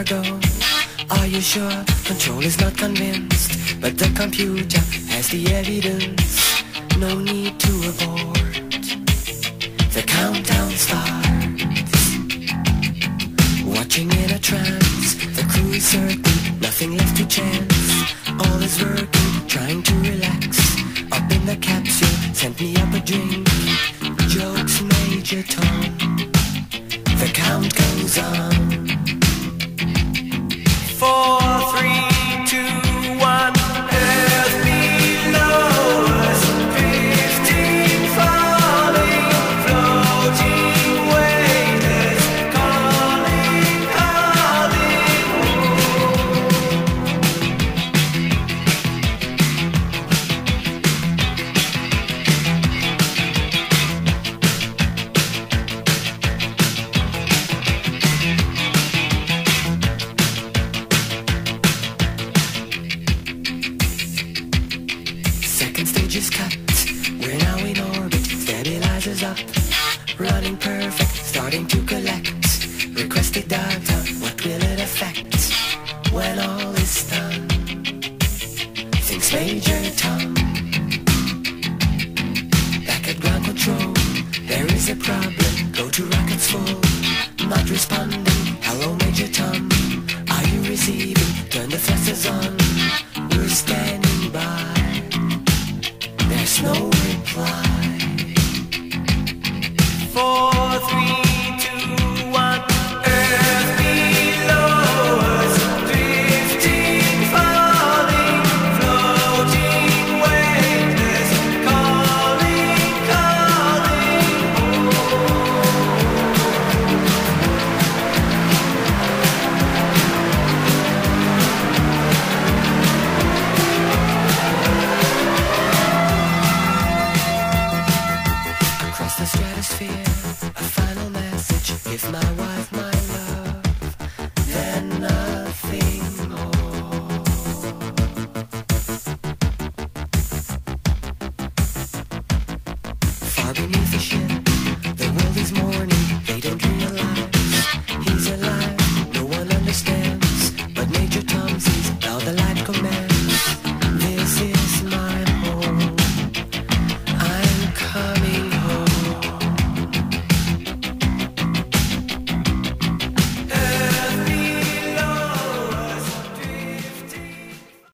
cargo. Are you sure? Control is not convinced, but the computer has the evidence. No need to abort. The countdown starts. Watching in a trance, the crew is certain, nothing left to chance. All is working, trying to relax. Up in the capsule, sent me up a drink. Jokes, Major Tom. The count goes on. 4, 3, 2, 1. Earth below us. 15 falling, floating waiters, calling, calling. Second stage is cut. We're now in orbit. Stabilizers up. Running perfect. Starting to collect. Requested data. What will it affect when all is done? Thinks Major Tom. Back at ground control. There is a problem. Go to rockets full. Not responding.